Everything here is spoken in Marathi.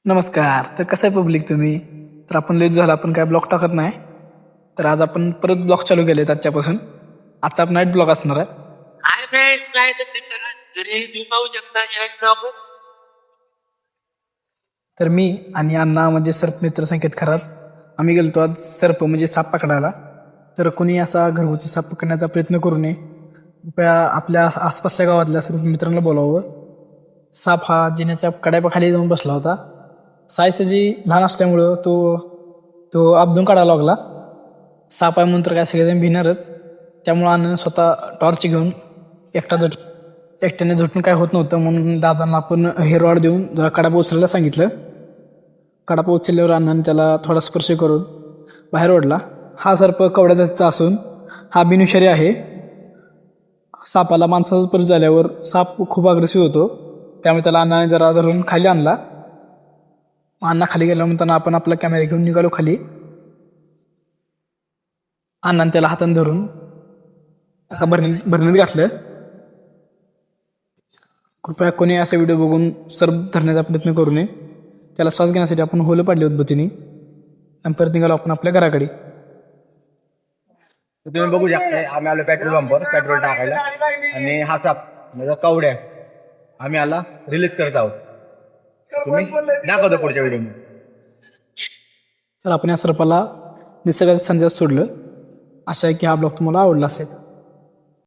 नमस्कार. तर कसं आहे पब्लिक तुम्ही? तर आपण लेट झाला, आपण काय ब्लॉग टाकत नाही. तर आज आपण परत ब्लॉग चालू केलेत आजच्यापासून. आजचा नाईट ब्लॉग असणार आहे. हाय फ्रेंड, काय तर मित्रांनो, घरी तुम्ही पाहू शकता या ब्लॉग. तर मी आणि अण्णा म्हणजे सर्प मित्र संकेत खरात आम्ही गेलतो आज सर्प म्हणजे साप पकडायला. तर कोणी असा घरगुती साप पकडण्याचा प्रयत्न करू नये. कृपया आपल्या आसपासच्या गावातल्या सर्व मित्रांना बोलावं. साप हा जिन्याच्या कड्यापाखाली जाऊन बसला होता. साईज त्याची लहान असल्यामुळं तो तो आपदून काढायला लागला. साप आहे म्हणून तर काय सगळेजण भिणारच. त्यामुळं अण्णाने स्वतः टॉर्च घेऊन एकट्याने झुटून काय होत नव्हतं म्हणून दादांना आपण हेअर रॉड देऊन जरा कडापा उचलायला सांगितलं. कडापा उचलल्यावर अण्णाने त्याला थोडा स्पर्श करून बाहेर ओढला. हा सर्प कवड्या जातीचा असून हा बिनविषारी आहे. सापाला माणसाचा स्पर्श झाल्यावर साप खूप अग्रेसिव्ह होतो. त्यामुळे त्याला अण्णाने जरा धरून खाली आणला. अण्णा खाली गेला म्हणताना आपण आपला कॅमेरा घेऊन निघालो खाली. अण्णाने त्याला हाताने धरून एका भरणीत घातलं. कृपया कोणी असा व्हिडिओ बघून सर्प धरण्याचा प्रयत्न करू नये. त्याला श्वास घेण्यासाठी आपण होलं पाडले उद्बत्तीने आणि परत निघालो आपण आपल्या घराकडे. तुम्ही बघू शकता आम्ही आलो पेट्रोल पंपवर पेट्रोल टाकायला आणि हा साप म्हणजे कवड्या आम्ही आला रिलीज करत आहोत. तुम्ही दाखवतो पुढच्या व्हिडिओ. तर आपण या सर्पाला निसर्गाच्या संध्यात सोडलं. आशा आहे की हा ब्लॉग तुम्हाला आवडला असेल.